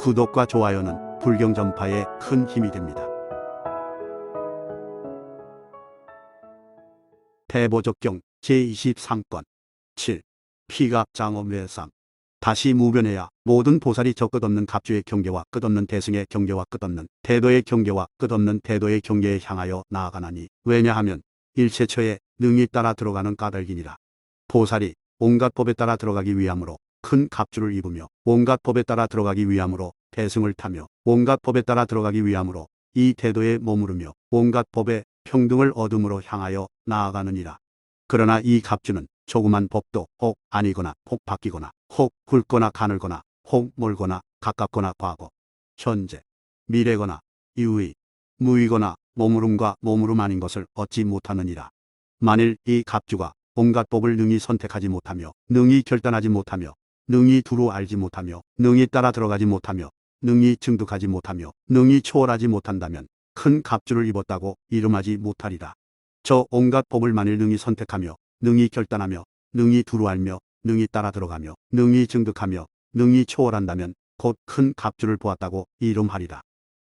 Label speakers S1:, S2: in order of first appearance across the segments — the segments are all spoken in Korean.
S1: 구독과 좋아요는 불경 전파에 큰 힘이 됩니다. 대보적경 제23권 7. 피갑장엄외상. 다시 무변해야 모든 보살이 저 끝없는 갑주의 경계와 끝없는 대승의 경계와 끝없는 대도의 경계와 끝없는 대도의 경계에 향하여 나아가나니, 왜냐하면 일체처에 능히 따라 들어가는 까닭이니라. 보살이 온갖 법에 따라 들어가기 위함으로 큰 갑주를 입으며, 온갖 법에 따라 들어가기 위함으로 대승을 타며, 온갖 법에 따라 들어가기 위함으로 이 대도에 머무르며 온갖 법의 평등을 얻음으로 향하여 나아가느니라. 그러나 이 갑주는 조그만 법도 혹 아니거나 혹 바뀌거나 혹 굵거나 가늘거나 혹 멀거나 가깝거나 과거, 현재, 미래거나 이의, 무의거나 머무름과 머무름 아닌 것을 얻지 못하느니라. 만일 이 갑주가 온갖 법을 능히 선택하지 못하며, 능히 결단하지 못하며, 능히 두루 알지 못하며, 능히 따라 들어가지 못하며, 능히 증득하지 못하며, 능히 초월하지 못한다면 큰 갑주를 입었다고 이름하지 못하리라. 저 온갖 법을 만일 능히 선택하며, 능히 결단하며, 능히 두루 알며, 능히 따라 들어가며, 능히 증득하며, 능히 초월한다면 곧 큰 갑주를 보았다고 이름하리라.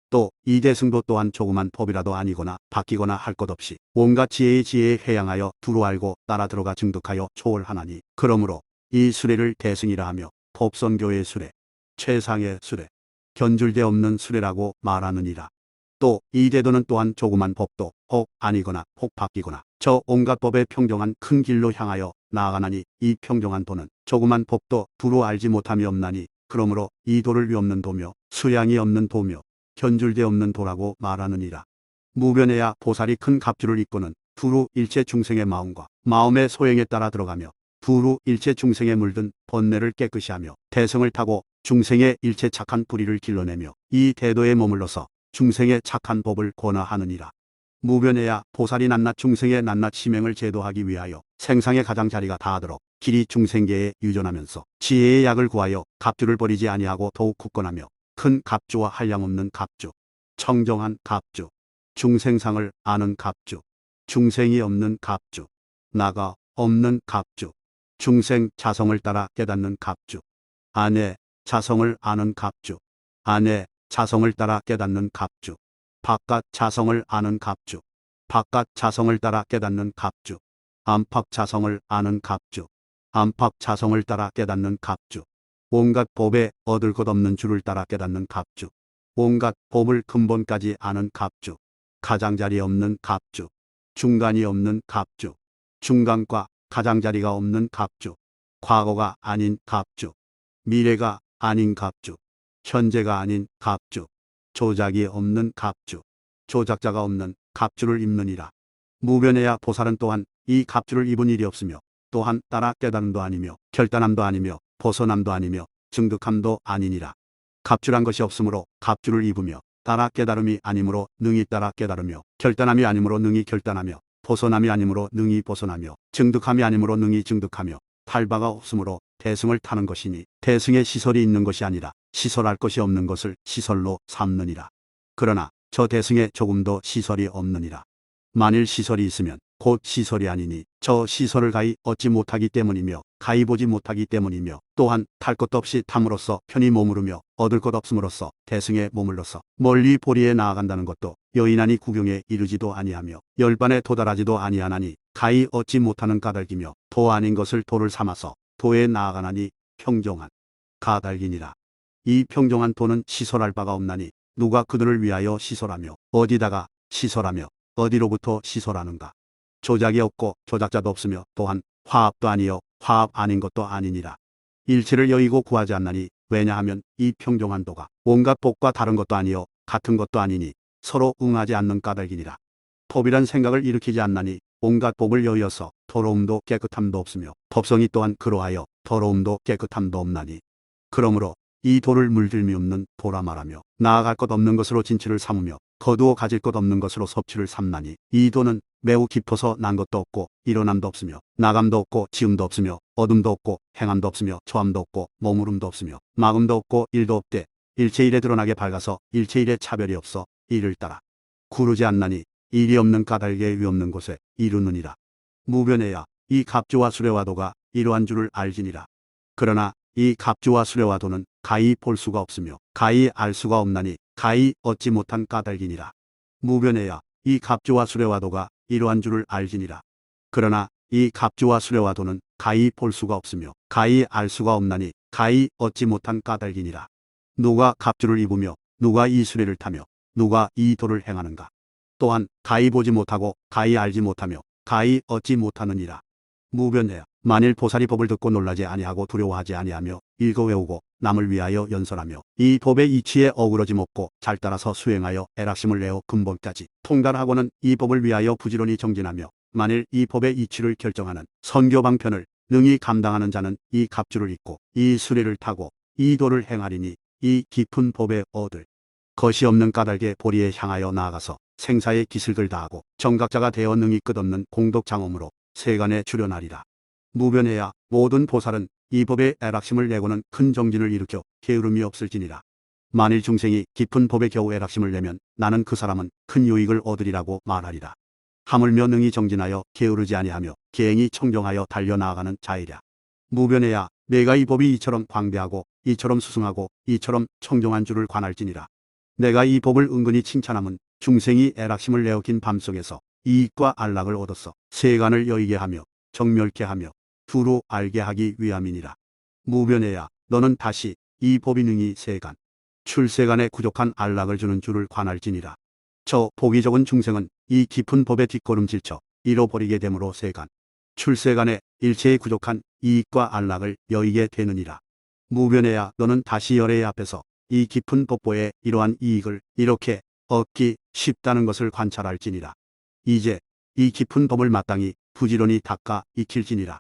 S1: 또 이 대승도 또한 조그만 법이라도 아니거나 바뀌거나 할 것 없이 온갖 지혜의 지혜에 회양하여 두루 알고 따라 들어가 증득하여 초월하나니, 그러므로 이 수레를 대승이라 하며 법선교의 수레, 최상의 수레, 견줄데 없는 수레라고 말하느니라. 또 이 대도는 또한 조그만 법도 혹 아니거나 혹 바뀌거나 저 온갖 법의 평정한 큰 길로 향하여 나아가나니, 이 평정한 도는 조그만 법도 두루 알지 못함이 없나니, 그러므로 이 도를 위없는 도며 수양이 없는 도며 견줄데 없는 도라고 말하느니라. 무변해야 보살이 큰 갑주를 입고는 두루 일체 중생의 마음과 마음의 소행에 따라 들어가며, 두루 일체 중생에 물든 번뇌를 깨끗이 하며, 대승을 타고 중생의 일체 착한 불의를 길러내며 이 대도에 머물러서 중생의 착한 법을 권하하느니라. 무변해야 보살이 낱낱 중생의 낱낱 심행을 제도하기 위하여 생상의 가장자리가 다하도록 길이 중생계에 유존하면서 지혜의 약을 구하여 갑주를 버리지 아니하고 더욱 굳건하며, 큰 갑주와 한량없는 갑주, 청정한 갑주, 중생상을 아는 갑주, 중생이 없는 갑주, 나가 없는 갑주, 중생 자성을 따라 깨닫는 갑주, 안에 자성을 아는 갑주, 안에 자성을 따라 깨닫는 갑주, 바깥 자성을 아는 갑주, 바깥 자성을 따라 깨닫는 갑주, 안팎 자성을 아는 갑주, 안팎 자성을 따라 깨닫는 갑주, 온갖 법에 얻을 것 없는 줄을 따라 깨닫는 갑주, 온갖 법을 근본까지 아는 갑주, 가장자리 없는 갑주, 중간이 없는 갑주, 중간과 가장자리가 없는 갑주, 과거가 아닌 갑주, 미래가 아닌 갑주, 현재가 아닌 갑주, 조작이 없는 갑주, 조작자가 없는 갑주를 입느니라. 무변해야 보살은 또한 이 갑주를 입은 일이 없으며, 또한 따라 깨달음도 아니며 결단함도 아니며 벗어남도 아니며 증득함도 아니니라. 갑주란 것이 없으므로 갑주를 입으며, 따라 깨달음이 아니므로 능히 따라 깨달으며, 결단함이 아니므로 능히 결단하며, 벗어남이 아니므로 능히 벗어나며, 증득함이 아니므로 능히 증득하며, 탈바가 없으므로 대승을 타는 것이니, 대승에 시설이 있는 것이 아니라 시설할 것이 없는 것을 시설로 삼느니라. 그러나 저 대승에 조금도 시설이 없느니라. 만일 시설이 있으면 곧 시설이 아니니, 저 시설을 가히 얻지 못하기 때문이며 가히 보지 못하기 때문이며, 또한 탈 것도 없이 탐으로써 편히 머무르며 얻을 것 없음으로써 대승에 머물러서 멀리 보리에 나아간다는 것도 여인하니 구경에 이르지도 아니하며 열반에 도달하지도 아니하나니, 가히 얻지 못하는 까닭이며 도 아닌 것을 도를 삼아서 도에 나아가나니 평정한 까닭이니라. 이 평정한 도는 시설할 바가 없나니, 누가 그들을 위하여 시설하며 어디다가 시설하며 어디로부터 시설하는가. 조작이 없고 조작자도 없으며, 또한 화합도 아니요 화합 아닌 것도 아니니라. 일체를 여의고 구하지 않나니, 왜냐하면 이 평정한 도가 온갖 법과 다른 것도 아니요 같은 것도 아니니 서로 응하지 않는 까닭이니라. 법이란 생각을 일으키지 않나니, 온갖 법을 여의어서 더러움도 깨끗함도 없으며 법성이 또한 그러하여 더러움도 깨끗함도 없나니, 그러므로 이 도를 물들미 없는 도라 말하며, 나아갈 것 없는 것으로 진치를 삼으며 거두어 가질 것 없는 것으로 섭취를 삼나니, 이 도는 매우 깊어서 난 것도 없고 일어남도 없으며 나감도 없고 지음도 없으며 어둠도 없고 행함도 없으며 초함도 없고 머무름도 없으며 마음도 없고 일도 없되, 일체일에 드러나게 밝아서 일체일에 차별이 없어 이를 따라 구르지 않나니, 일이 없는 까닭에 위 없는 곳에 이루느니라. 무변해야 이 갑주와 수레와 도가 이러한 줄을 알지니라. 그러나 이 갑주와 수레와 도는 가히 볼 수가 없으며 가히 알 수가 없나니 가히 얻지 못한 까닭이니라. 무변해야 이 갑주와 수레와 도가 이러한 줄을 알지니라. 그러나 이 갑주와 수레와 도는 가히 볼 수가 없으며 가히 알 수가 없나니 가히 얻지 못한 까닭이니라. 누가 갑주를 입으며 누가 이 수레를 타며 누가 이 도를 행하는가. 또한 가히 보지 못하고 가히 알지 못하며 가히 얻지 못하느니라. 무변해야 만일 보살이 법을 듣고 놀라지 아니하고 두려워하지 아니하며 읽어 외우고 남을 위하여 연설하며 이 법의 이치에 어그러짐 없고 잘 따라서 수행하여 애락심을 내어 근본까지 통달하고는 이 법을 위하여 부지런히 정진하며 만일 이 법의 이치를 결정하는 선교 방편을 능히 감당하는 자는 이 갑주를 입고 이 수레를 타고 이 도를 행하리니 이 깊은 법에 얻을 것이 없는 까닭의 보리에 향하여 나아가서 생사의 기슬을 다하고 정각자가 되어 능히 끝없는 공덕장엄으로 세간에 출현하리라. 무변해야 모든 보살은 이 법에 애락심을 내고는 큰 정진을 일으켜 게으름이 없을지니라. 만일 중생이 깊은 법에 겨우 애락심을 내면 나는 그 사람은 큰 유익을 얻으리라고 말하리라. 하물며 능히 정진하여 게으르지 아니하며 계행이 청정하여 달려나아가는 자이랴. 무변해야 내가 이 법이 이처럼 광대하고 이처럼 수승하고 이처럼 청정한 줄을 관할지니라. 내가 이 법을 은근히 칭찬함은 중생이 애락심을 내어 긴 밤속에서 이익과 안락을 얻어서 세간을 여의게 하며 정멸케 하며 두루 알게 하기 위함이니라. 무변해야 너는 다시 이 법이 능히 세간 출세간에 부족한 안락을 주는 줄을 관할지니라. 저 복이 적은 중생은 이 깊은 법에 뒷걸음질쳐 잃어버리게 되므로 세간 출세간에 일체의 부족한 이익과 안락을 여의게 되느니라. 무변해야 너는 다시 열애 앞에서 이 깊은 법보의 이러한 이익을 이렇게 얻기 쉽다는 것을 관찰할지니라. 이제 이 깊은 법을 마땅히 부지런히 닦아 익힐지니라.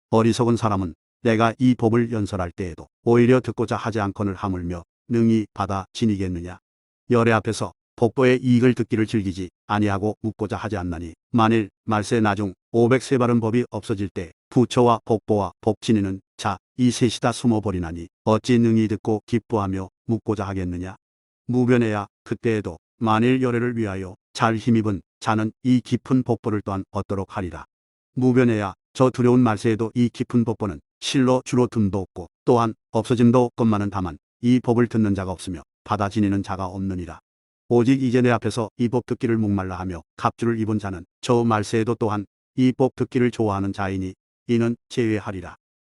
S1: 어리석은 사람은 내가 이 법을 연설할 때에도 오히려 듣고자 하지 않거늘 하물며 능히 받아 지니겠느냐. 열애 앞에서 법보의 이익을 듣기를 즐기지 아니하고 묻고자 하지 않나니 만일 말세 나중 503바른 법이 없어질 때 부처와 법보와 법 지니는 자 이 셋이 다 숨어버리나니 어찌 능히 듣고 기뻐하며 묻고자 하겠느냐. 무변해야 그때에도 만일 열애를 위하여 잘 힘입은 자는 이 깊은 법보를 또한 얻도록 하리라. 무변해야 저 두려운 말세에도 이 깊은 법보는 실로 줄어듦도 없고 또한 없어짐도 없건만은 다만 이 법을 듣는 자가 없으며 받아 지니는 자가 없느니라. 오직 이제 내 앞에서 이 법 듣기를 목말라 하며 갑주를 입은 자는 저 말세에도 또한 이 법 듣기를 좋아하는 자이니 이는 제외하리라.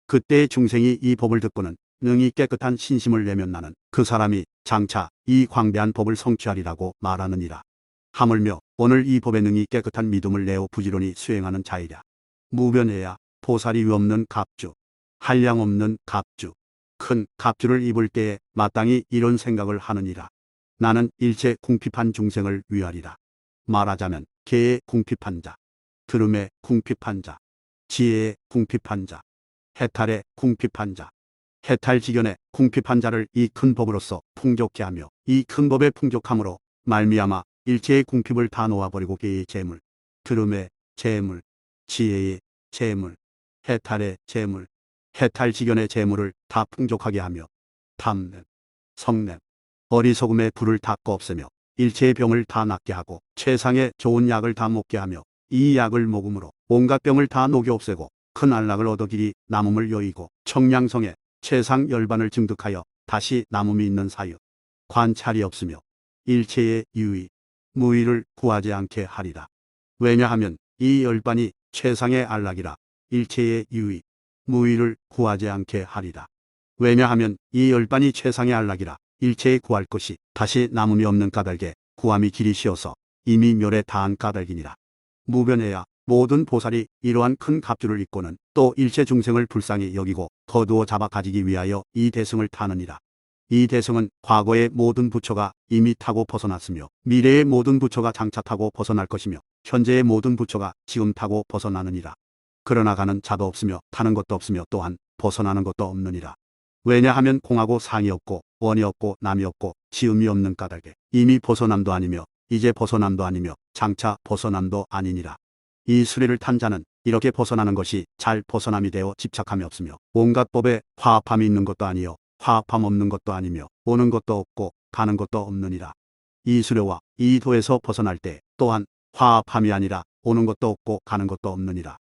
S1: 그때 중생이 이 법을 듣고는 능히 깨끗한 신심을 내면 나는 그 사람이 장차 이 광대한 법을 성취하리라고 말하느니라. 하물며 오늘 이 법에 능히 깨끗한 믿음을 내어 부지런히 수행하는 자이랴. 무변해야 보살이 없는 갑주, 한량 없는 갑주, 큰 갑주를 입을 때에 마땅히 이런 생각을 하느니라. 나는 일체 궁핍한 중생을 위하리라. 말하자면 개의 궁핍한 자, 들음의 궁핍한 자, 지혜의 궁핍한 자, 해탈의 궁핍한 자, 해탈지견의 궁핍한 자를 이 큰 법으로서 풍족케 하며 이 큰 법의 풍족함으로 말미암아 일체의 궁핍을 다 놓아버리고 개의 재물, 들음의 재물, 지혜의 재물, 해탈의 재물, 해탈지견의 재물을 다 풍족하게 하며 탐냄, 성냄, 어리석음의 불을 다 꺼없애며 일체의 병을 다 낫게 하고 최상의 좋은 약을 다 먹게 하며 이 약을 먹음으로 온갖 병을 다 녹여 없애고 큰 안락을 얻어기리 남음을 여의고 청량성에 최상 열반을 증득하여 다시 남음이 있는 사유 관찰이 없으며 일체의 유의 무의를 구하지 않게 하리라. 왜냐하면 이 열반이 최상의 안락이라 일체의 유의 무의를 구하지 않게 하리라. 왜냐하면 이 열반이 최상의 안락이라 일체에 구할 것이 다시 남음이 없는 까닭에 구함이 길이 쉬어서 이미 멸에 다한 까닭이니라. 무변해야 모든 보살이 이러한 큰 갑주를 입고는 또 일체 중생을 불쌍히 여기고 거두어 잡아 가지기 위하여 이 대승을 타느니라. 이 대승은 과거의 모든 부처가 이미 타고 벗어났으며 미래의 모든 부처가 장차 타고 벗어날 것이며 현재의 모든 부처가 지금 타고 벗어나느니라. 그러나 가는 자도 없으며 타는 것도 없으며 또한 벗어나는 것도 없느니라. 왜냐하면 공하고 상이 없고 원이 없고 남이 없고 지음이 없는 까닭에 이미 벗어남도 아니며 이제 벗어남도 아니며 장차 벗어남도 아니니라. 이 수레를 탄 자는 이렇게 벗어나는 것이 잘 벗어남이 되어 집착함이 없으며 온갖 법에 화합함이 있는 것도 아니요 화합함 없는 것도 아니며 오는 것도 없고 가는 것도 없느니라. 이 수레와 이 도에서 벗어날 때 또한 화합함이 아니라 오는 것도 없고 가는 것도 없느니라.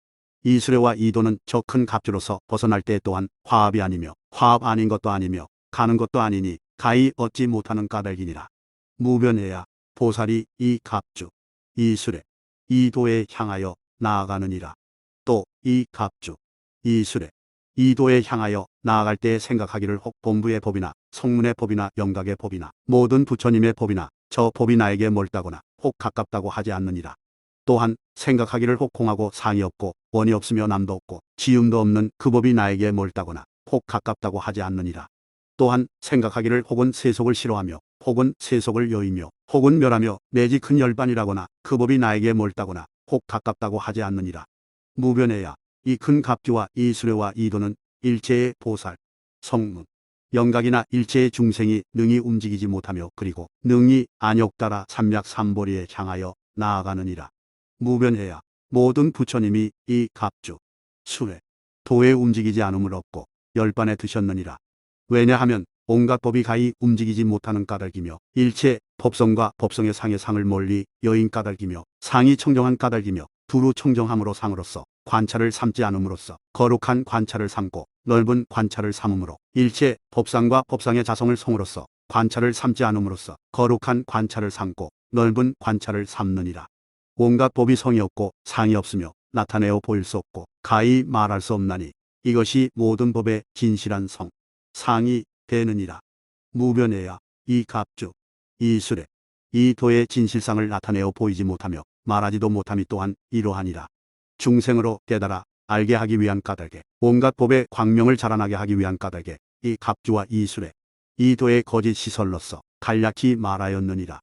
S1: 이수레와 이도는 저 큰 갑주로서 벗어날 때 또한 화합이 아니며 화합 아닌 것도 아니며 가는 것도 아니니 가히 얻지 못하는 까닭이니라. 무변해야 보살이 이 갑주, 이수레, 이도에 향하여 나아가느니라. 또 이 갑주, 이수레, 이도에 향하여 나아갈 때 생각하기를 혹 본부의 법이나 성문의 법이나 영각의 법이나 모든 부처님의 법이나 저 법이 나에게 멀다거나 혹 가깝다고 하지 않느니라. 또한 생각하기를 혹 공하고 상이 없고 원이 없으며 남도 없고 지음도 없는 그 법이 나에게 멀다거나 혹 가깝다고 하지 않느니라. 또한 생각하기를 혹은 세속을 싫어하며 혹은 세속을 여의며 혹은 멸하며 내지 큰 열반이라거나 그 법이 나에게 멀다거나 혹 가깝다고 하지 않느니라. 무변해야 이 큰 갑주와 이 수레와 이도는 일체의 보살, 성문, 영각이나 일체의 중생이 능히 움직이지 못하며 그리고 능히 안욕따라 삼략삼보리에 향하여 나아가느니라. 무변해야 모든 부처님이 이 갑주, 수레, 도에 움직이지 않음을 얻고 열반에 드셨느니라. 왜냐하면 온갖 법이 가히 움직이지 못하는 까닭이며 일체 법성과 법성의 상의 상을 멀리 여인 까닭이며 상이 청정한 까닭이며 두루 청정함으로 상으로서 관찰을 삼지 않음으로써 거룩한 관찰을 삼고 넓은 관찰을 삼음으로 일체 법상과 법상의 자성을 성으로서 관찰을 삼지 않음으로써 거룩한 관찰을 삼고 넓은 관찰을 삼느니라. 온갖 법이 성이 없고 상이 없으며 나타내어 보일 수 없고 가히 말할 수 없나니 이것이 모든 법의 진실한 성, 상이 되느니라. 무변해야 이 갑주, 이 수레, 이 도의 진실상을 나타내어 보이지 못하며 말하지도 못함이 또한 이러하니라. 중생으로 깨달아 알게 하기 위한 까닭에 온갖 법의 광명을 자라나게 하기 위한 까닭에 이 갑주와 이 수레, 이 도의 거짓 시설로서 간략히 말하였느니라.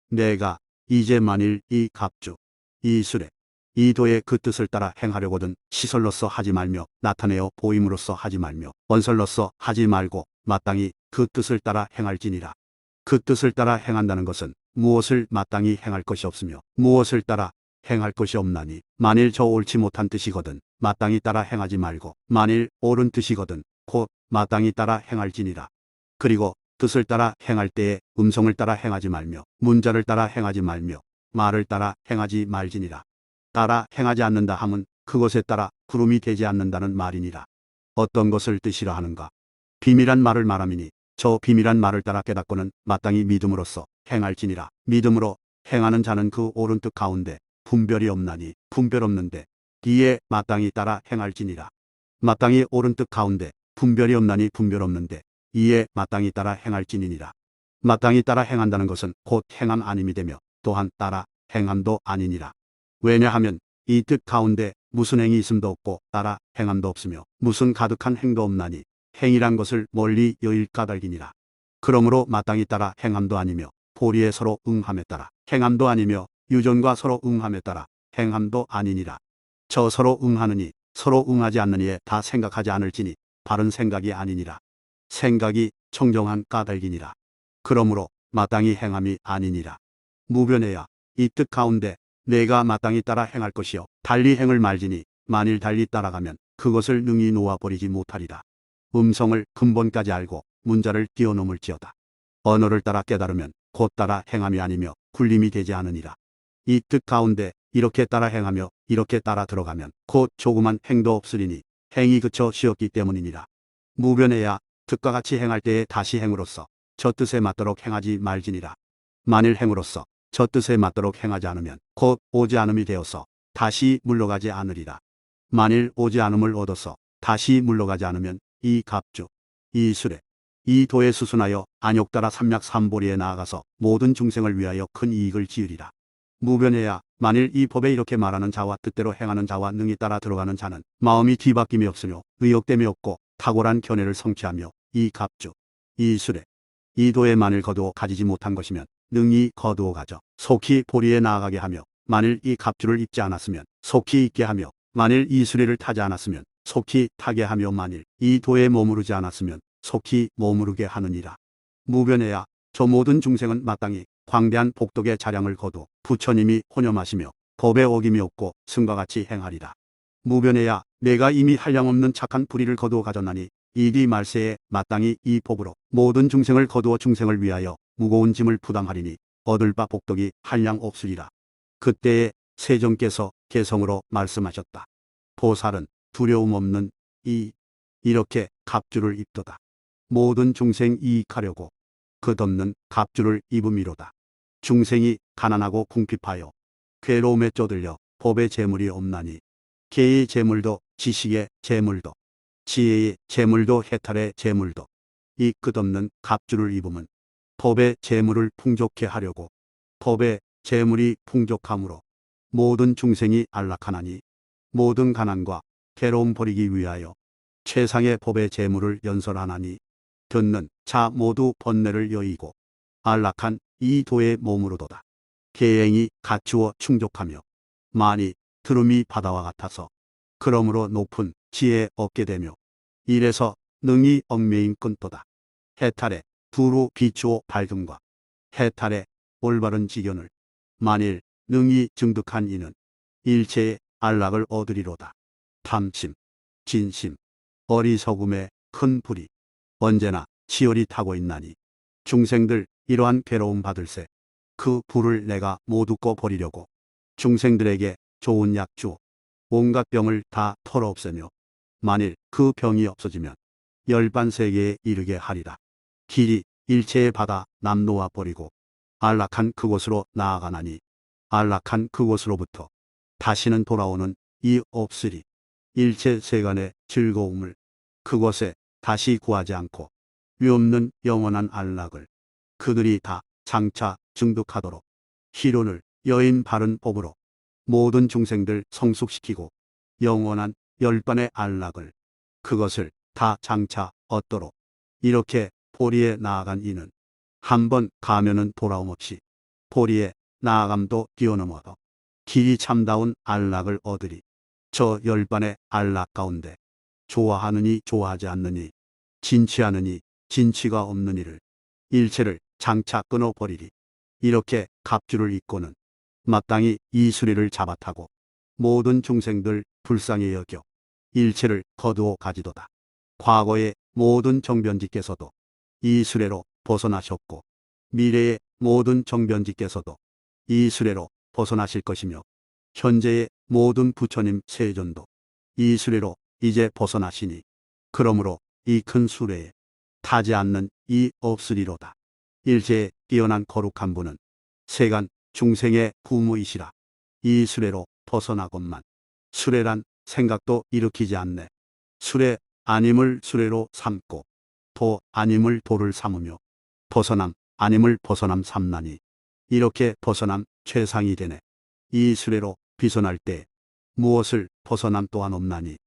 S1: 내가 이제 만일 이 갑주, 이 수레, 이 도의 그 뜻을 따라 행하려거든 시설로서 하지 말며 나타내어 보임으로써 하지 말며 언설로서 하지 말고 마땅히 그 뜻을 따라 행할지니라. 그 뜻을 따라 행한다는 것은 무엇을 마땅히 행할 것이 없으며 무엇을 따라 행할 것이 없나니 만일 저 옳지 못한 뜻이거든 마땅히 따라 행하지 말고 만일 옳은 뜻이거든 곧 마땅히 따라 행할지니라. 그리고 뜻을 따라 행할 때에 음성을 따라 행하지 말며 문자를 따라 행하지 말며 말을 따라 행하지 말지니라. 따라 행하지 않는다 함은 그것에 따라 구름이 되지 않는다는 말이니라. 어떤 것을 뜻이라 하는가? 비밀한 말을 말함이니 저 비밀한 말을 따라 깨닫고는 마땅히 믿음으로써 행할지니라. 믿음으로 행하는 자는 그 옳은 뜻 가운데 분별이 없나니 분별 없는데 이에 마땅히 따라 행할지니라. 마땅히 옳은 뜻 가운데 분별이 없나니 분별 없는데 이에 마땅히 따라 행할지니라. 마땅히 따라 행한다는 것은 곧 행함 아님이 되며 또한 따라 행함도 아니니라. 왜냐하면 이 뜻 가운데 무슨 행이 있음도 없고 따라 행함도 없으며 무슨 가득한 행도 없나니 행이란 것을 멀리 여일 까닭이니라. 그러므로 마땅히 따라 행함도 아니며 보리에 서로 응함에 따라 행함도 아니며 유전과 서로 응함에 따라 행함도 아니니라. 저 서로 응하느니 서로 응하지 않느니에 다 생각하지 않을지니 바른 생각이 아니니라. 생각이 청정한 까닭이니라. 그러므로 마땅히 행함이 아니니라. 무변해야 이 뜻 가운데 내가 마땅히 따라 행할 것이요 달리 행을 말지니 만일 달리 따라가면 그것을 능히 놓아버리지 못하리라. 음성을 근본까지 알고 문자를 뛰어넘을지어다. 언어를 따라 깨달으면 곧 따라 행함이 아니며 굴림이 되지 않으니라. 이 뜻 가운데 이렇게 따라 행하며 이렇게 따라 들어가면 곧 조그만 행도 없으리니 행이 그쳐 쉬었기 때문이니라. 무변해야 뜻과 같이 행할 때에 다시 행으로써 저 뜻에 맞도록 행하지 말지니라. 만일 행으로써 저 뜻에 맞도록 행하지 않으면 곧 오지 않음이 되어서 다시 물러가지 않으리라. 만일 오지 않음을 얻어서 다시 물러가지 않으면 이 갑주, 이 수레, 이 도에 수순하여 안욕따라 삼략삼보리에 나아가서 모든 중생을 위하여 큰 이익을 지으리라. 무변해야 만일 이 법에 이렇게 말하는 자와 뜻대로 행하는 자와 능히 따라 들어가는 자는 마음이 뒤바뀜이 없으며 의욕됨이 없고 탁월한 견해를 성취하며 이 갑주, 이 수레, 이 도에 만일 거두어 가지지 못한 것이면 능히 거두어 가져 속히 보리에 나아가게 하며 만일 이 갑주를 입지 않았으면 속히 입게 하며 만일 이 수레를 타지 않았으면 속히 타게 하며 만일 이 도에 머무르지 않았으면 속히 머무르게 하느니라. 무변해야 저 모든 중생은 마땅히 광대한 복덕의 자량을 거두 부처님이 혼념하시며 법에 어김이 없고 승과 같이 행하리라. 무변해야 내가 이미 한량없는 착한 불의를 거두어 가졌나니 이디 말세에 마땅히 이 법으로 모든 중생을 거두어 중생을 위하여 무거운 짐을 부담하리니 얻을 바 복덕이 한량 없으리라. 그때에 세종께서 개성으로 말씀하셨다. 보살은 두려움 없는 이렇게 갑주를 입도다. 모든 중생 이익하려고 끝없는 갑주를 입음이로다. 중생이 가난하고 궁핍하여 괴로움에 쪼들려 법의 재물이 없나니 개의 재물도 지식의 재물도 지혜의 재물도 해탈의 재물도 이 끝없는 갑주를 입으면 법의 재물을 풍족케 하려고 법의 재물이 풍족함으로 모든 중생이 안락하나니 모든 가난과 괴로움 버리기 위하여 최상의 법의 재물을 연설하나니 듣는 자 모두 번뇌를 여의고 안락한 이 도의 몸으로도다. 계행이 갖추어 충족하며 많이 들음이 바다와 같아서 그러므로 높은 지혜 얻게 되며 이래서 능히 얽매인 끈도다. 해탈에 두루 비추어 밝음과 해탈에 올바른 지견을 만일 능히 증득한 이는 일체의 안락을 얻으리로다. 탐심, 진심, 어리석음의 큰 불이 언제나 치열이 타고 있나니 중생들 이러한 괴로움 받을세 그 불을 내가 모두 꺼버리려고 중생들에게 좋은 약 주어 온갖 병을 다 털어 없애며 만일 그 병이 없어지면 열반세계에 이르게 하리라. 길이 일체의 바다 남노아 버리고 안락한 그곳으로 나아가나니 안락한 그곳으로부터 다시는 돌아오는 이 없으리. 일체 세간의 즐거움을 그곳에 다시 구하지 않고 위없는 영원한 안락을 그들이 다 장차 증득하도록 희론을 여인 바른 법으로 모든 중생들 성숙시키고 영원한 열반의 안락을 그것을 다 장차 얻도록 이렇게 보리에 나아간 이는 한번 가면은 돌아옴 없이 보리에 나아감도 뛰어넘어서 길이 참다운 안락을 얻으리. 저 열반의 안락 가운데 좋아하느니 좋아하지 않느니 진취하느니 진취가 없는 이를 일체를 장차 끊어버리리. 이렇게 갑주를 입고는 마땅히 이 수리를 잡아타고 모든 중생들 불쌍히 여겨 일체를 거두어 가지도다. 과거의 모든 정변지께서도 이 수레로 벗어나셨고 미래의 모든 정변지께서도 이 수레로 벗어나실 것이며 현재의 모든 부처님 세존도 이 수레로 이제 벗어나시니 그러므로 이 큰 수레에 타지 않는 이 없으리로다. 일체의 뛰어난 거룩한 분은 세간 중생의 부모이시라. 이 수레로 벗어나건만 수레란 생각도 일으키지 않네. 수레 아님을 수레로 삼고 도 아님을 도를 삼으며 벗어남 아님을 벗어남 삼나니 이렇게 벗어남 최상이 되네. 이 수레로 비선할 때 무엇을 벗어남 또한 없나니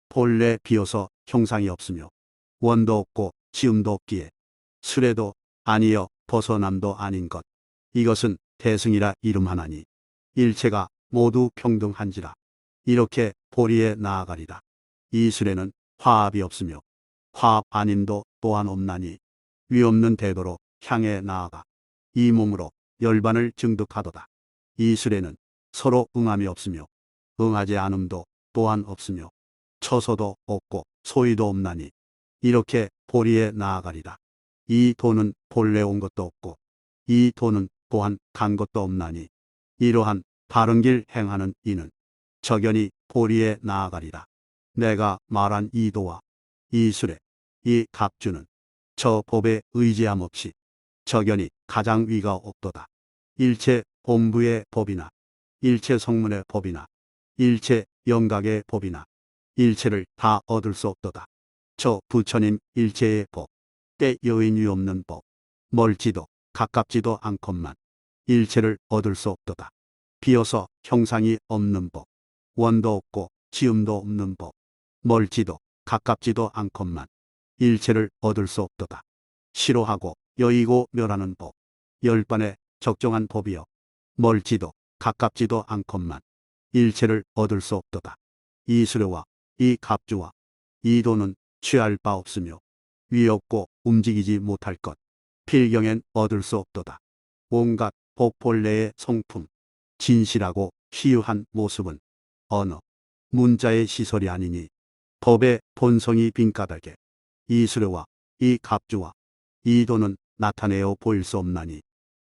S1: 본래 비어서 형상이 없으며 원도 없고 지음도 없기에 수레도 아니여 벗어남도 아닌 것. 이것은 대승이라 이름하나니 일체가 모두 평등한지라. 이렇게 보리에 나아가리라. 이 수레는 화합이 없으며 화합 아님도 또한 없나니 위없는 대도로 향해 나아가 이 몸으로 열반을 증득하도다. 이 수레는 서로 응함이 없으며 응하지 않음도 또한 없으며 처소도 없고 소위도 없나니 이렇게 보리에 나아가리라. 이 도는 본래 온 것도 없고 이 도는 또한 간 것도 없나니 이러한 바른 길 행하는 이는 적연히 보리에 나아가리라. 내가 말한 이 도와 이 수레 이 갑주는 저 법에 의지함 없이 적연히 가장 위가 없도다. 일체 본부의 법이나 일체 성문의 법이나 일체 영각의 법이나 일체를 다 얻을 수 없도다. 저 부처님 일체의 법, 때 여인이 없는 법, 멀지도 가깝지도 않건만 일체를 얻을 수 없도다. 비어서 형상이 없는 법, 원도 없고 지음도 없는 법, 멀지도 가깝지도 않건만 일체를 얻을 수 없도다. 싫어하고 여의고 멸하는 법, 열반의 적정한 법이여 멀지도 가깝지도 않건만 일체를 얻을 수 없도다. 이 수레와 이 갑주와 이 도는 취할 바 없으며 위 없고 움직이지 못할 것, 필경엔 얻을 수 없도다. 온갖 법 본래의 성품, 진실하고 희유한 모습은 언어, 문자의 시설이 아니니 법의 본성이 빈 까닭에 이 수레와 이 갑주와 이 도는 나타내어 보일 수 없나니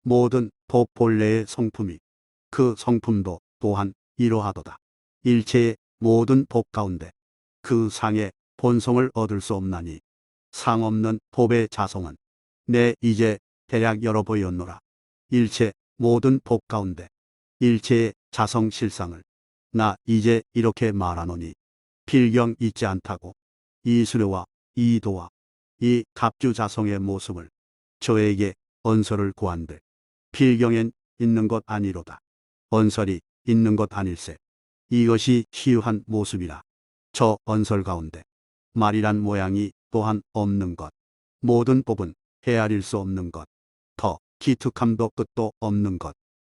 S1: 모든 법 본래의 성품이 그 성품도 또한 이러하도다. 일체의 모든 법 가운데 그 상의 본성을 얻을 수 없나니 상 없는 법의 자성은 내 이제 대략 열어보였노라. 일체 모든 법 가운데 일체의 자성 실상을 나 이제 이렇게 말하노니 필경 있지 않다고 이 수료와 이 도와 이 갑주 자성의 모습을 저에게 언설을 구한들 필경엔 있는 것 아니로다. 언설이 있는 것 아닐세. 이것이 희유한 모습이라. 저 언설 가운데 말이란 모양이 또한 없는 것. 모든 법은 헤아릴 수 없는 것. 더 기특함도 끝도 없는 것.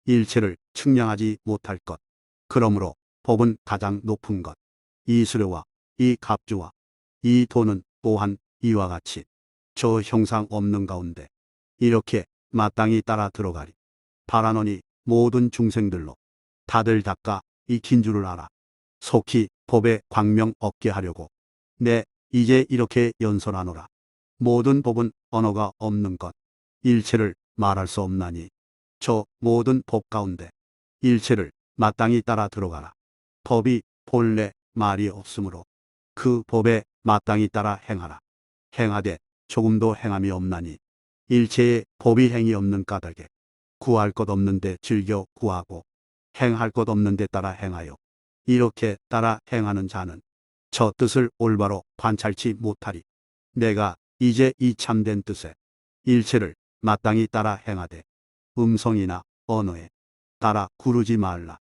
S1: 일체를 측량하지 못할 것. 그러므로 법은 가장 높은 것. 이 수료와 이 갑주와 이 도는 또한 이와 같이 저 형상 없는 가운데 이렇게 마땅히 따라 들어가리. 바라노니 모든 중생들로 다들 닦아 익힌 줄을 알아. 속히 법에 광명 얻게 하려고 내 이제 이렇게 연설하노라. 모든 법은 언어가 없는 것. 일체를 말할 수 없나니 저 모든 법 가운데 일체를 마땅히 따라 들어가라. 법이 본래 말이 없으므로 그 법에 마땅히 따라 행하라. 행하되 조금도 행함이 없나니 일체의 법이 행이 없는 까닭에 구할 것 없는데 즐겨 구하고 행할 것 없는데 따라 행하여 이렇게 따라 행하는 자는 저 뜻을 올바로 관찰치 못하리. 내가 이제 이 참된 뜻에 일체를 마땅히 따라 행하되 음성이나 언어에 따라 구르지 말라.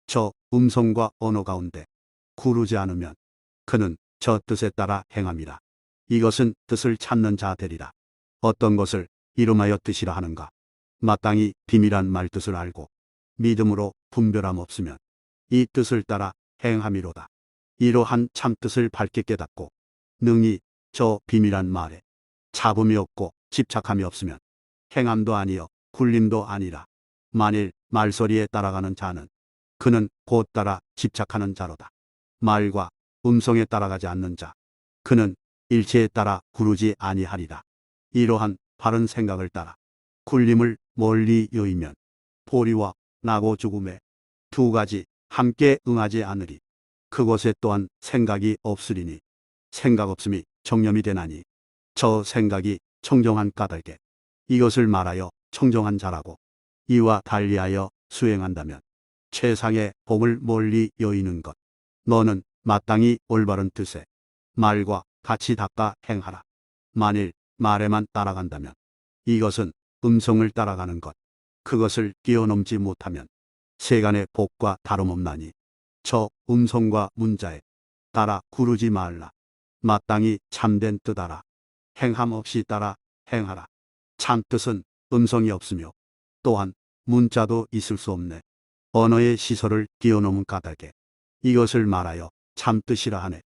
S1: 저 음성과 언어 가운데 구르지 않으면 그는 저 뜻에 따라 행함이라. 이것은 뜻을 찾는 자 되리라. 어떤 것을 이름하여 뜻이라 하는가. 마땅히 비밀한 말 뜻을 알고 믿음으로 분별함 없으면 이 뜻을 따라 행함이로다. 이러한 참 뜻을 밝게 깨닫고 능히 저 비밀한 말에 잡음이 없고 집착함이 없으면 행함도 아니요 굴림도 아니라. 만일 말소리에 따라가는 자는 그는 곧 따라 집착하는 자로다. 말과 음성에 따라가지 않는 자 그는 일체에 따라 구르지 아니하리라. 이러한 바른 생각을 따라 굴림을 멀리 여의면 보리와 나고 죽음에 두 가지 함께 응하지 않으리. 그곳에 또한 생각이 없으리니 생각 없음이 정념이 되나니 저 생각이 청정한 까닭에 이것을 말하여 청정한 자라고 이와 달리하여 수행한다면 최상의 복을 멀리 여의는 것. 너는 마땅히 올바른 뜻에 말과 같이 닦아 행하라. 만일 말에만 따라간다면 이것은 음성을 따라가는 것. 그것을 뛰어넘지 못하면 세간의 복과 다름없나니 저 음성과 문자에 따라 구르지 말라. 마땅히 참된 뜻 알아. 행함 없이 따라 행하라. 참뜻은 음성이 없으며 또한 문자도 있을 수 없네. 언어의 시설을 뛰어넘은 까닭에 이것을 말하여 참뜻이라 하네.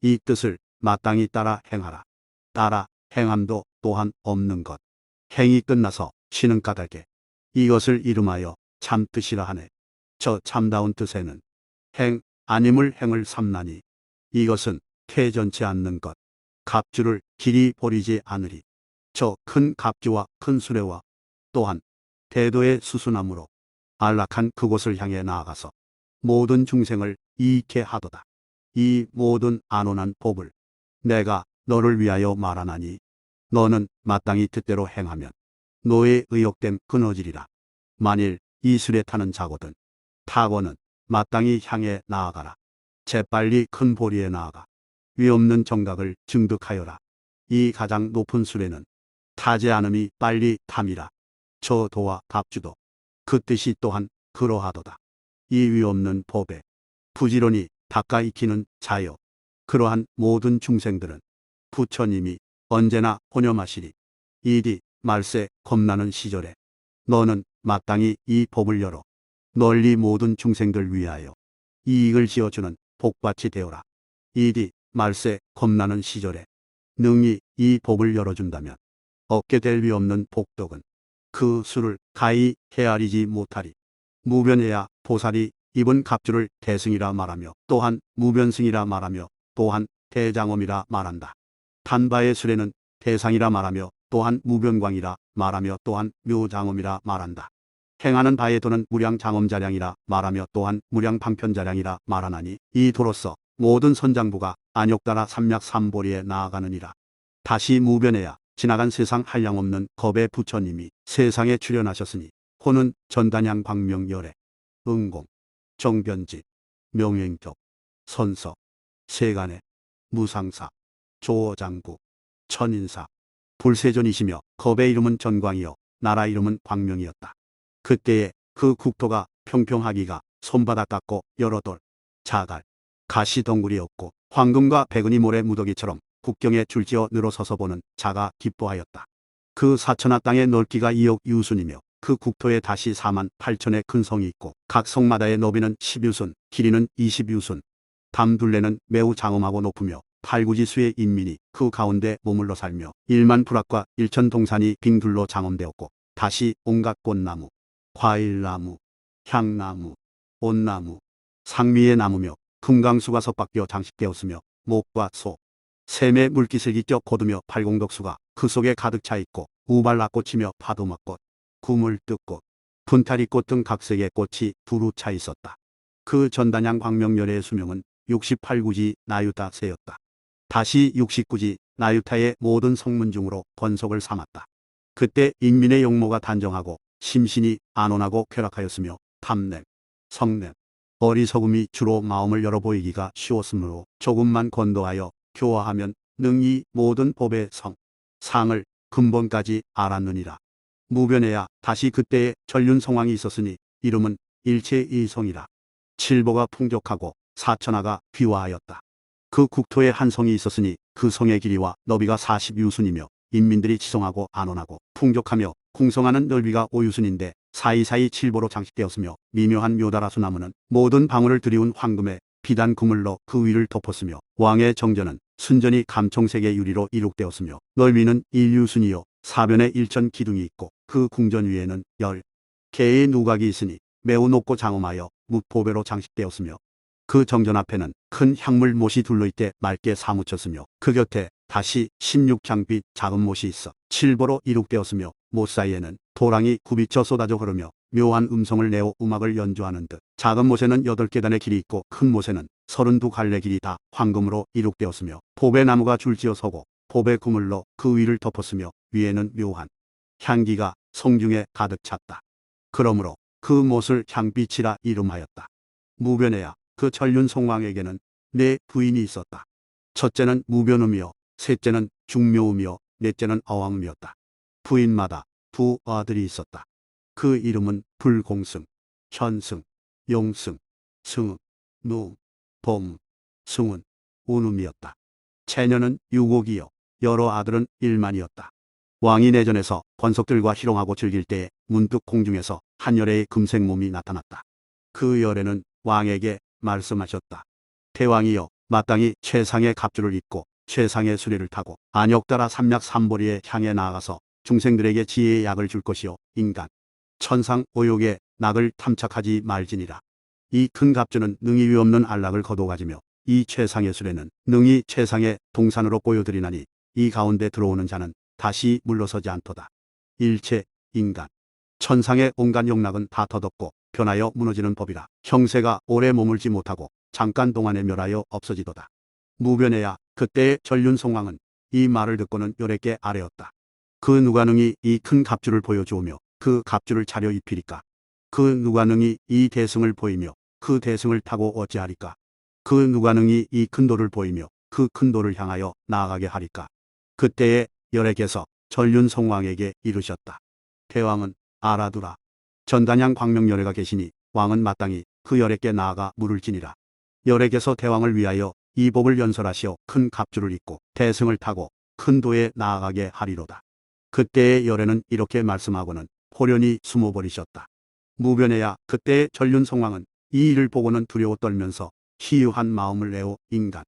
S1: 이 뜻을 마땅히 따라 행하라. 따라 행함도 또한 없는 것. 행이 끝나서 쉬는 까닭에 이것을 이름하여 참뜻이라 하네. 저 참다운 뜻에는 행 아님을 행을 삼나니 이것은 퇴전치 않는 것. 갑주를 길이 버리지 않으리. 저 큰 갑주와 큰 수레와 또한 대도의 수수나무로 안락한 그곳을 향해 나아가서 모든 중생을 이익해 하도다. 이 모든 안온한 법을 내가 너를 위하여 말하나니 너는 마땅히 뜻대로 행하면 노에 의욕된 끊어지리라. 만일 이 술에 타는 자거든 타고는 마땅히 향해 나아가라. 재빨리 큰 보리에 나아가 위없는 정각을 증득하여라. 이 가장 높은 수레는 타지 않음이 빨리 탐이라. 저 도와 갑주도 그 뜻이 또한 그러하도다. 이 위없는 법에 부지런히 닦아 익히는 자여 그러한 모든 중생들은 부처님이 언제나 혼념하시리. 이디 말세 겁나는 시절에 너는 마땅히 이 법을 열어 널리 모든 중생들 위하여 이익을 지어주는 복밭이 되어라. 이디 말세 겁나는 시절에 능히 이 법을 열어준다면 얻게 될 위 없는 복덕은 그 수를 가히 헤아리지 못하리. 무변해야 보살이 입은 갑주를 대승이라 말하며 또한 무변승이라 말하며 또한 대장엄이라 말한다. 단바의 수레는 대상이라 말하며 또한 무변광이라 말하며 또한 묘장엄이라 말한다. 행하는 바의 도는 무량장엄자량이라 말하며 또한 무량방편자량이라 말하나니 이 도로서 모든 선장부가 안욕따라 삼약 삼보리에 나아가느니라. 다시 무변해야 지나간 세상 한량없는 겁의 부처님이 세상에 출현하셨으니 호는 전단양 광명열애 응공 정변지 명행격 선서 세간의 무상사 조어장구 천인사 불세존이시며 겁의 이름은 전광이요 나라 이름은 광명이었다. 그때에 그 국토가 평평하기가 손바닥 같고 여러 돌 자갈 가시덩굴이었고 황금과 백은이 모래 무더기처럼 국경에 줄지어 늘어서서 보는 자가 기뻐하였다. 그 사천하 땅의 넓기가 2억 유순이며 그 국토에 다시 4만 8천의 큰 성이 있고 각 성마다의 너비는 10유순 길이는 20유순 담둘레는 매우 장엄하고 높으며 팔구지수의 인민이 그 가운데 머물러 살며 1만 불악과 1천 동산이 빙둘로 장엄되었고 다시 온갖 꽃나무 과일나무 향나무 온나무 상미의 나무며 금강수가 석박되어 장식되었으며 목과 소 샘의 물기슬기 껴 거두며 팔공덕수가 그 속에 가득 차 있고 우발락꽃이며 파도막꽃 구물뜻꽃 분타리꽃 등 각색의 꽃이 두루 차 있었다. 그 전단양 광명열애의 수명은 68구지 나유타 세였다. 다시 69지 나유타의 모든 성문 중으로 번석을 삼았다. 그때 인민의 용모가 단정하고 심신이 안온하고 쾌락하였으며 탐냄, 성냄, 어리석음이 주로 마음을 열어 보이기가 쉬웠으므로 조금만 건도하여 교화하면 능히 모든 법의 성, 상을 근본까지 알았느니라. 무변해야 다시 그때에 전륜성왕이 있었으니 이름은 일체이성이라. 칠보가 풍족하고 사천하가 귀화하였다. 그 국토에 한 성이 있었으니 그 성의 길이와 너비가 40유순이며 인민들이 지성하고 안온하고 풍족하며 궁성하는 넓이가 5유순인데 사이사이 칠보로 장식되었으며 미묘한 묘다라수 나무는 모든 방울을 들이운 황금의 비단 그물로 그 위를 덮었으며 왕의 정전은 순전히 감청색의 유리로 이룩되었으며 넓이는 1유순이요 사변에 1천 기둥이 있고 그 궁전 위에는 10개의 누각이 있으니 매우 높고 장엄하여 무포배로 장식되었으며 그 정전 앞에는 큰 향물 못이 둘러있되 맑게 사무쳤으며 그 곁에 다시 16장빛 작은 못이 있어 칠보로 이룩되었으며 못 사이에는 도랑이 굽이쳐 쏟아져 흐르며 묘한 음성을 내어 음악을 연주하는 듯 작은 못에는 8계단의 길이 있고 큰 못에는 32갈래 길이 다 황금으로 이룩되었으며 보배 나무가 줄지어 서고 보배 그물로 그 위를 덮었으며 위에는 묘한 향기가 성중에 가득 찼다. 그러므로 그 못을 향빛이라 이름하였다. 무변해야 그 전륜송왕에게는 네 부인이 있었다. 첫째는 무변음이요 셋째는 중묘음이요 넷째는 어왕음이었다. 부인마다 두 아들이 있었다. 그 이름은 불공승, 현승, 용승, 승음, 누음, 봄음, 승운, 운음이었다. 채녀는 유곡이요 여러 아들은 일만이었다. 왕이 내전에서 권석들과 희롱하고 즐길 때에 문득 공중에서 한 열애의 금색 몸이 나타났다. 그 열애는 왕에게 말씀하셨다. 대왕이여 마땅히 최상의 갑주를 입고 최상의 수레를 타고 안욕따라 삼약 삼보리에 향해 나아가서 중생들에게 지혜의 약을 줄 것이요 인간 천상 오욕의 낙을 탐착하지 말지니라. 이 큰 갑주는 능히 위없는 안락을 거둬가지며 이 최상의 수레는 능히 최상의 동산으로 보여드리나니 이 가운데 들어오는 자는 다시 물러서지 않도다. 일체 인간 천상의 온갖 욕락은 다 터덮고 변하여 무너지는 법이라. 형세가 오래 머물지 못하고 잠깐 동안에 멸하여 없어지도다. 무변해야 그때의 전륜송왕은 이 말을 듣고는 요래께 아뢰었다. 그 누가 능히 이 큰 갑주를 보여주오며 그 갑주를 차려 입히리까? 그 누가 능히 이 대승을 보이며 그 대승을 타고 어찌하리까? 그 누가 능히 이 큰 돌을 보이며 그 큰 돌을 향하여 나아가게 하리까? 그때에 열애께서 전륜송왕에게 이르셨다. 대왕은 알아두라. 전단양 광명열애가 계시니 왕은 마땅히 그 열애께 나아가 물을 지니라. 열애께서 대왕을 위하여 이 법을 연설하시어 큰 갑주를 입고 대승을 타고 큰 도에 나아가게 하리로다. 그때의 열애는 이렇게 말씀하고는 호련히 숨어버리셨다. 무변해야 그때의 전륜성왕은 이 일을 보고는 두려워 떨면서 희유한 마음을 내어 인간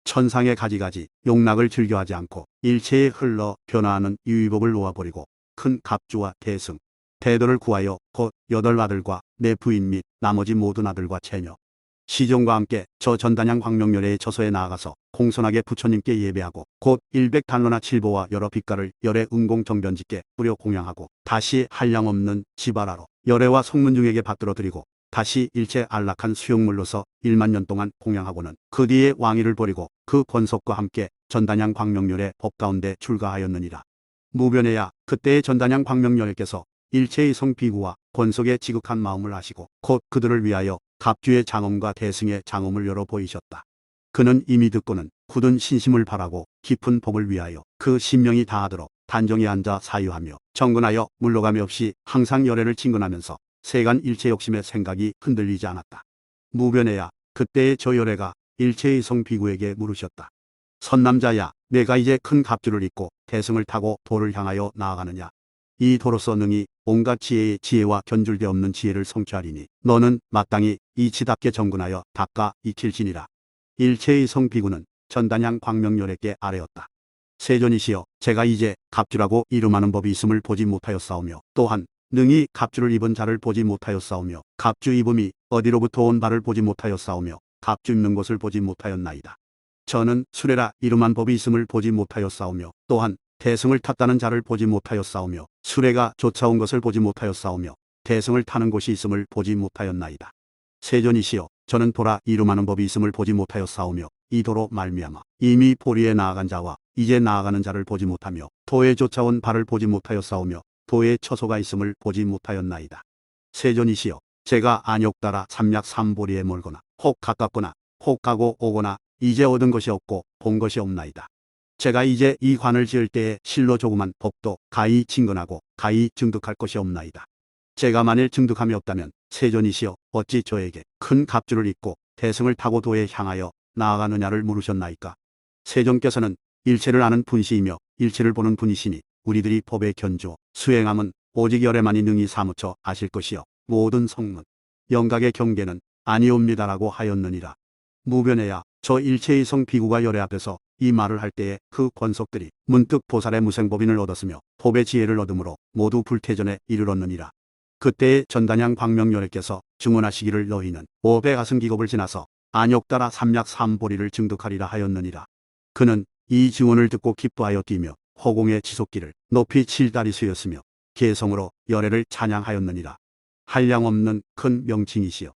S1: 천상의 가지가지 용락을 즐겨하지 않고 일체에 흘러 변화하는 유의법을 놓아버리고 큰 갑주와 대승 대도를 구하여 곧 8아들과 내 부인 및 나머지 모든 아들과 채녀 시종과 함께 저 전단양 광명열애의 처소에 나아가서 공손하게 부처님께 예배하고 곧 100단로나 칠보와 여러 빛깔을 열애 응공 정변지께 뿌려 공양하고 다시 한량없는 지바라로 열애와 성문중에게 받들어 드리고 다시 일체 안락한 수용물로서 1만 년 동안 공양하고는 그 뒤에 왕위를 버리고 그 권속과 함께 전단양 광명열의 법 가운데 출가하였느니라. 무변해야 그때의 전단양 광명열께서 일체의 성비구와 권속의 지극한 마음을 아시고 곧 그들을 위하여 갑주의 장엄과 대승의 장엄을 열어 보이셨다. 그는 이미 듣고는 굳은 신심을 바라고 깊은 법을 위하여 그 신명이 다하도록 단정히 앉아 사유하며 정근하여 물러감이 없이 항상 열애를 진근하면서 세간 일체 욕심의 생각이 흔들리지 않았다. 무변해야 그때의 저 열애가 일체의 성비구에게 물으셨다. 선남자야, 내가 이제 큰 갑주를 입고 대승을 타고 도를 향하여 나아가느냐. 이 도로서 능히 온갖 지혜의 지혜와 견줄데 없는 지혜를 성취하리니 너는 마땅히 이치답게 정근하여 닦아 익힐지니라. 일체의 성비구는 전단양 광명열애께 아뢰었다. 세존이시여, 제가 이제 갑주라고 이름하는 법이 있음을 보지 못하였사오며 또한 능히 갑주를 입은 자를 보지 못하였사오며 갑주 입음이 어디로부터 온 바를 보지 못하였사오며 갑주 입는 것을 보지 못하였나이다. 저는 수레라 이름한 법이 있음을 보지 못하였사오며 또한 대승을 탔다는 자를 보지 못하였사오며 수레가 쫓아온 것을 보지 못하였사오며 대승을 타는 곳이 있음을 보지 못하였나이다. 세존이시여, 저는 도라 이름하는 법이 있음을 보지 못하였사오며 이 도로 말미암아 이미 보리에 나아간 자와 이제 나아가는 자를 보지 못하며 도에 쫓아온 발을 보지 못하였사오며 도에 처소가 있음을 보지 못하였나이다. 세존이시여, 제가 안욕 따라 삼약 삼보리에 몰거나 혹 가깝거나 혹 가고 오거나 이제 얻은 것이 없고 본 것이 없나이다. 제가 이제 이 관을 지을 때에 실로 조그만 법도 가히 진근하고 가히 증득할 것이 없나이다. 제가 만일 증득함이 없다면 세존이시여, 어찌 저에게 큰 갑주를 입고 대승을 타고 도에 향하여 나아가느냐를 물으셨나이까. 세존께서는 일체를 아는 분시이며 일체를 보는 분이시니 우리들이 법에 견주어 수행함은 오직 열애만이 능히 사무쳐 아실 것이요 모든 성문 영각의 경계는 아니옵니다라고 하였느니라. 무변해야, 저 일체의 성비구가 열애 앞에서 이 말을 할 때에 그 권속들이 문득 보살의 무생법인을 얻었으며 법의 지혜를 얻음으로 모두 불태전에 이르렀느니라. 그때의 전단양 광명열애께서 증언하시기를 너희는 500아승기겁을 지나서 안욕 따라 삼약 삼보리를 증득하리라 하였느니라. 그는 이 증언을 듣고 기뻐하여 뛰며 허공의 지속기를 높이 7다리수였으며 개성으로 열애를 찬양하였느니라. 한량없는 큰 명칭이시여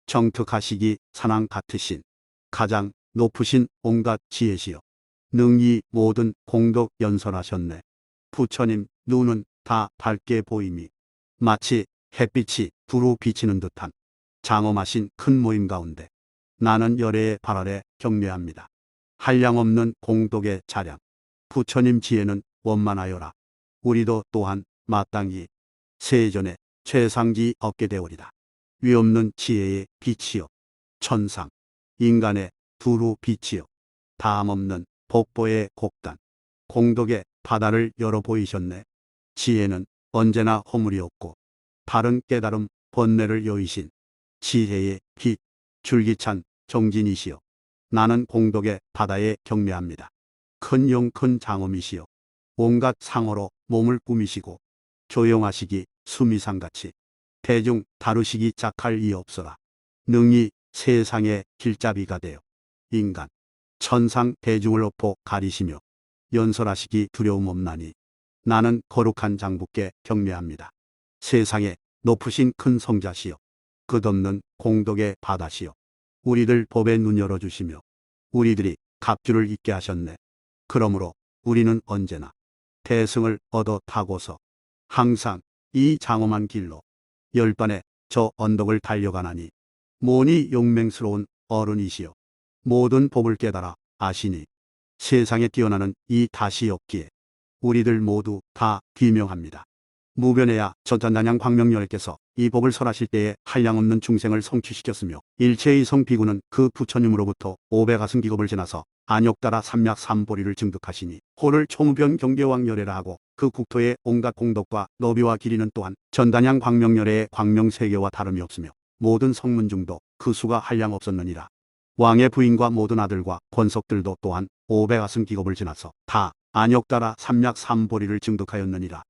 S1: 정특하시기 산왕 같으신 가장 높으신 온갖 지혜시여 능히 모든 공덕 연설하셨네. 부처님 눈은 다 밝게 보임이 마치 햇빛이 두루 비치는 듯한 장엄하신 큰 모임 가운데 나는 열애의 발 아래 경례합니다. 한량없는 공덕의 자량 부처님 지혜는 원만하여라. 우리도 또한 마땅히 세전에 최상지 얻게 되오리다. 위없는 지혜의 빛이여 천상 인간의 두루 빛이여 다함없는 법보의 곡단 공덕의 바다를 열어 보이셨네. 지혜는 언제나 허물이 없고 바른 깨달음 번뇌를 여의신 지혜의 빛 줄기찬 정진이시여 나는 공덕의 바다에 경배합니다. 큰 용 큰 장엄이시여 온갖 상어로 몸을 꾸미시고 조용하시기 수미상같이 대중 다루시기 짝할 이 없어라. 능히 세상의 길잡이가 되어 인간 천상 대중을 엎어 가리시며 연설하시기 두려움 없나니 나는 거룩한 장부께 경배합니다. 세상에 높으신 큰 성자시여 끝없는 공덕의 바다시여 우리들 법에 눈 열어주시며 우리들이 갑주를 잊게 하셨네. 그러므로 우리는 언제나 대승을 얻어 타고서 항상 이 장엄한 길로 열반의 저 언덕을 달려가나니 모니 용맹스러운 어른이시여 모든 법을 깨달아 아시니 세상에 뛰어나는 이 다시 없기에 우리들 모두 다 귀명합니다. 무변해야 전단양 광명열애께서 이 법을 설하실 때에 한량없는 중생을 성취시켰으며 일체의 성비구는 그 부처님으로부터 500아승기겁을 지나서 안욕 따라 삼약 삼보리를 증득하시니 호를 총변 경계왕 열애라 하고 그 국토의 온갖 공덕과 너비와 길이는 또한 전단양 광명열애의 광명세계와 다름이 없으며 모든 성문 중도 그 수가 한량 없었느니라. 왕의 부인과 모든 아들과 권속들도 또한 500아승기겁을 지나서 다 안욕 따라 삼약 삼보리를 증득하였느니라.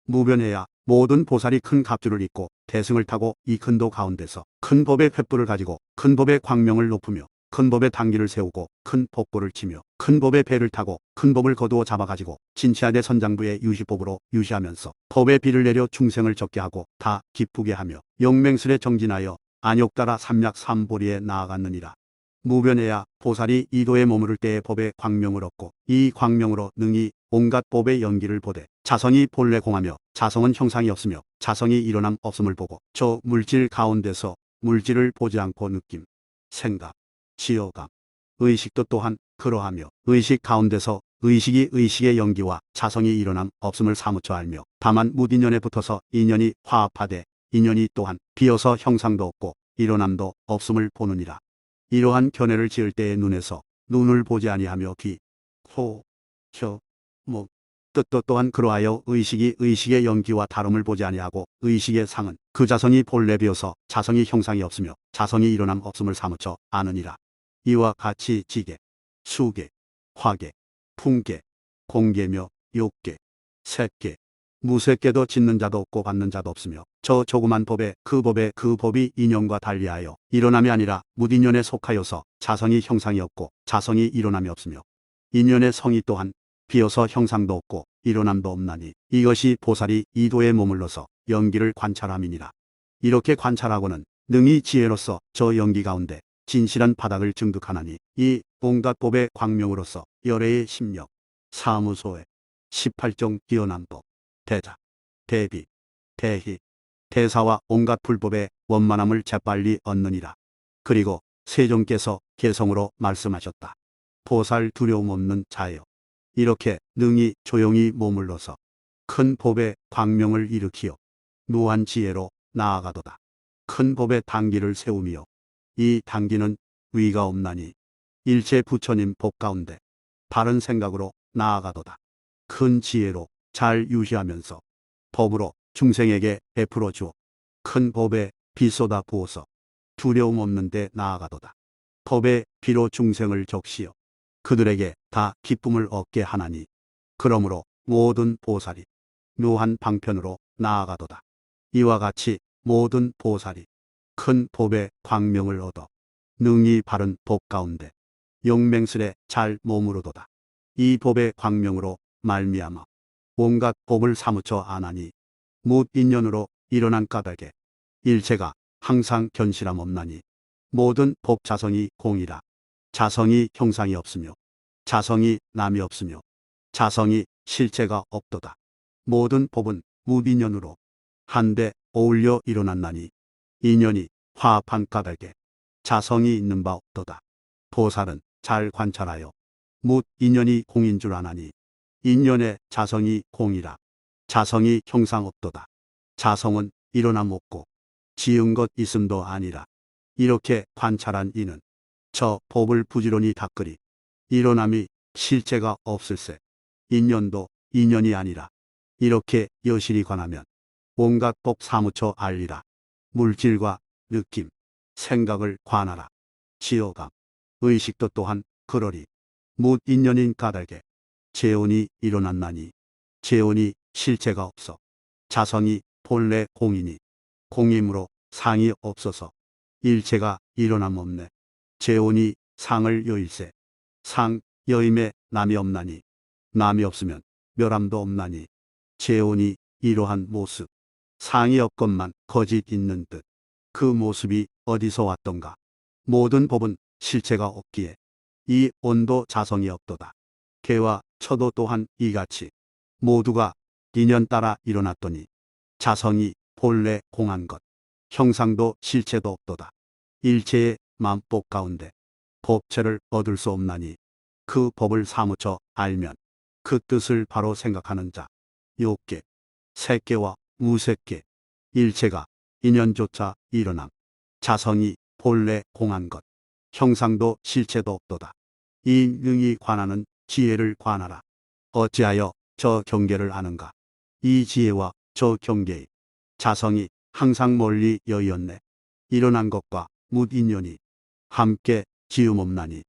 S1: 무변해야 모든 보살이 큰 갑주를 입고 대승을 타고 이 큰 도 가운데서 큰 법의 횃불을 가지고 큰 법의 광명을 높으며 큰 법의 당기를 세우고 큰 법고를 치며 큰 법의 배를 타고 큰 법을 거두어 잡아가지고 진치하대 선장부의 유시법으로 유시하면서 법의 비를 내려 중생을 적게 하고 다 기쁘게 하며 영맹술에 정진하여 안욕 따라 삼약 삼보리에 나아갔느니라. 무변해야 보살이 이도에 머무를 때에 법의 광명을 얻고 이 광명으로 능히 온갖 법의 연기를 보되 자성이 본래 공하며 자성은 형상이 없으며 자성이 일어남 없음을 보고 저 물질 가운데서 물질을 보지 않고 느낌, 생각, 지어감, 의식도 또한 그러하며 의식 가운데서 의식이 의식의 연기와 자성이 일어남 없음을 사무쳐 알며 다만 무인연에 붙어서 인연이 화합하되 인연이 또한 비어서 형상도 없고 일어남도 없음을 보느니라. 이러한 견해를 지을 때의 눈에서 눈을 보지 아니하며 귀, 코, 혀, 목, 뜻도 또한 그러하여 의식이 의식의 연기와 다름을 보지 아니하고 의식의 상은 그 자성이 본래 비어서 자성이 형상이 없으며 자성이 일어남 없음을 사무쳐 아느니라. 이와 같이 지계, 수계, 화계, 풍계, 공계며 욕계, 색계, 무색계도 짓는 자도 없고 받는 자도 없으며 저 조그만 법에 그 법이 인연과 달리하여 일어남이 아니라 무인연에 속하여서 자성이 형상이 없고 자성이 일어남이 없으며 인연의 성이 또한 비어서 형상도 없고 일어남도 없나니 이것이 보살이 이도에 머물러서 연기를 관찰함이니라. 이렇게 관찰하고는 능히 지혜로서 저 연기 가운데 진실한 바닥을 증득하나니 이 온갖 법의 광명으로서 열애의 심력, 사무소에 18종 기어남법, 대자, 대비, 대희, 대사와 온갖 불법의 원만함을 재빨리 얻느니라. 그리고 세종께서 개성으로 말씀하셨다. 보살 두려움 없는 자여. 이렇게 능히 조용히 머물러서 큰 법의 광명을 일으키어 무한 지혜로 나아가도다. 큰 법의 단기를 세우며 이 단기는 위가 없나니 일체 부처님 법 가운데 바른 생각으로 나아가도다. 큰 지혜로 잘 유지하면서 법으로 중생에게 베풀어 주어 큰 법에 비 쏟아 부어서 두려움 없는 데 나아가도다. 법의 비로 중생을 적시어 그들에게 다 기쁨을 얻게 하나니 그러므로 모든 보살이 묘한 방편으로 나아가도다. 이와 같이 모든 보살이 큰 법의 광명을 얻어 능히 바른 법 가운데 용맹스레 잘 머무르도다. 이 법의 광명으로 말미암아 온갖 법을 사무쳐 아나니 무인연으로 일어난 까닭에 일체가 항상 견실함 없나니 모든 법 자성이 공이라. 자성이 형상이 없으며 자성이 남이 없으며 자성이 실체가 없도다. 모든 법은 무인연으로 한데 어울려 일어났나니 인연이 화합한 까닭에 자성이 있는 바 없도다. 보살은 잘 관찰하여 무인연이 공인 줄 아나니 인연의 자성이 공이라. 자성이 형상 없도다. 자성은 일어남 없고 지은 것 있음도 아니라. 이렇게 관찰한 이는 저 법을 부지런히 닦으리 일어남이 실체가 없을세. 인연도 인연이 아니라. 이렇게 여실히 관하면 온갖 법 사무쳐 알리라. 물질과 느낌, 생각을 관하라. 지어감, 의식도 또한 그러리. 무인연인 까닭에 재혼이 일어났나니 재혼이 실체가 없어 자성이 본래 공이니 공임으로 상이 없어서 일체가 일어남 없네. 재혼이 상을 여일세. 상 여임에 남이 없나니 남이 없으면 멸함도 없나니 재혼이 이러한 모습. 상이 없건만 거짓 있는 듯. 그 모습이 어디서 왔던가. 모든 법은 실체가 없기에 이 온도 자성이 없도다. 개와 처도 또한 이같이 모두가 인연 따라 일어났더니 자성이 본래 공한 것. 형상도 실체도 없도다. 일체의 만법 가운데 법체를 얻을 수 없나니 그 법을 사무쳐 알면 그 뜻을 바로 생각하는 자. 욕계, 색계와 무색계, 일체가 인연조차 일어남. 자성이 본래 공한 것. 형상도 실체도 없도다. 이 능히 관하는 지혜를 관하라. 어찌하여 저 경계를 아는가. 이 지혜와 저 경계의 자성이 항상 멀리 여의었네. 일어난 것과 무인연이 함께 지음없나니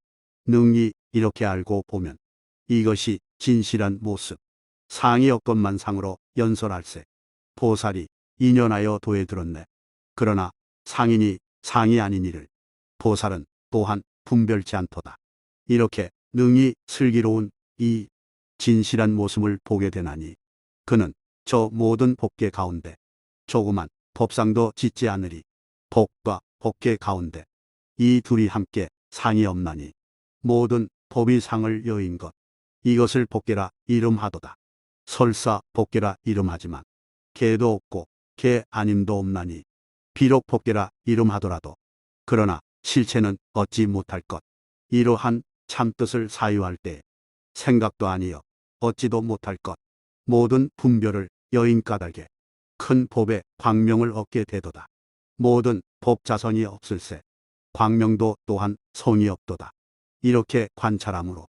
S1: 능히 이렇게 알고 보면 이것이 진실한 모습. 상이 없건만 상으로 연설할세. 보살이 인연하여 도에 들었네. 그러나 상인이 상이 아닌 이를 보살은 또한 분별치 않도다. 이렇게 능히 슬기로운 이 진실한 모습을 보게 되나니 그는 저 모든 법계 가운데 조그만 법상도 짓지 않으리. 법과 법계 가운데 이 둘이 함께 상이 없나니 모든 법이 상을 여인 것 이것을 법계라 이름하도다. 설사 법계라 이름하지만 개도 없고 개 아님도 없나니 비록 법계라 이름하더라도 그러나 실체는 얻지 못할 것 이러한 참뜻을 사유할 때 생각도 아니여 얻지도 못할 것 모든 분별을 여인 까닭에 큰 법의 광명을 얻게 되도다. 모든 법자선이 없을세 광명도 또한 성이 없도다. 이렇게 관찰함으로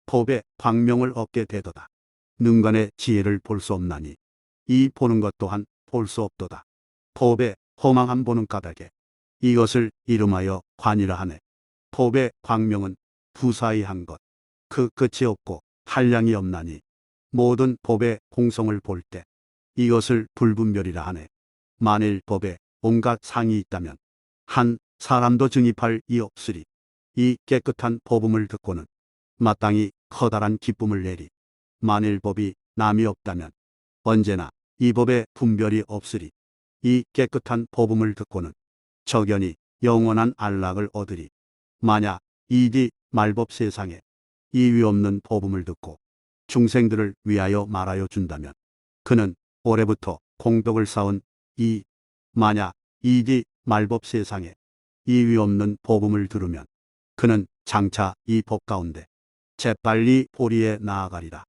S1: 법의 광명을 얻게 되도다. 능간의 지혜를 볼 수 없나니 이 보는 것 또한 볼 수 없도다. 법의 허망함 보는 까닭에 이것을 이름하여 관이라 하네. 법의 광명은 부사히 한 것, 그 끝이 없고 한량이 없나니 모든 법의 공성을 볼 때 이것을 불분별이라 하네. 만일 법에 온갖 상이 있다면 한 사람도 증입할 이 없으리. 이 깨끗한 법음을 듣고는 마땅히 커다란 기쁨을 내리. 만일 법이 남이 없다면 언제나 이 법에 분별이 없으리. 이 깨끗한 법음을 듣고는 적연히 영원한 안락을 얻으리. 만약 이디 말법 세상에 이위 없는 법음을 듣고 중생들을 위하여 말하여 준다면 그는 올해부터 공덕을 쌓은 이 만약 이디 말법 세상에 이위 없는 법음을 들으면 그는 장차 이 법 가운데 재빨리 보리에 나아가리라.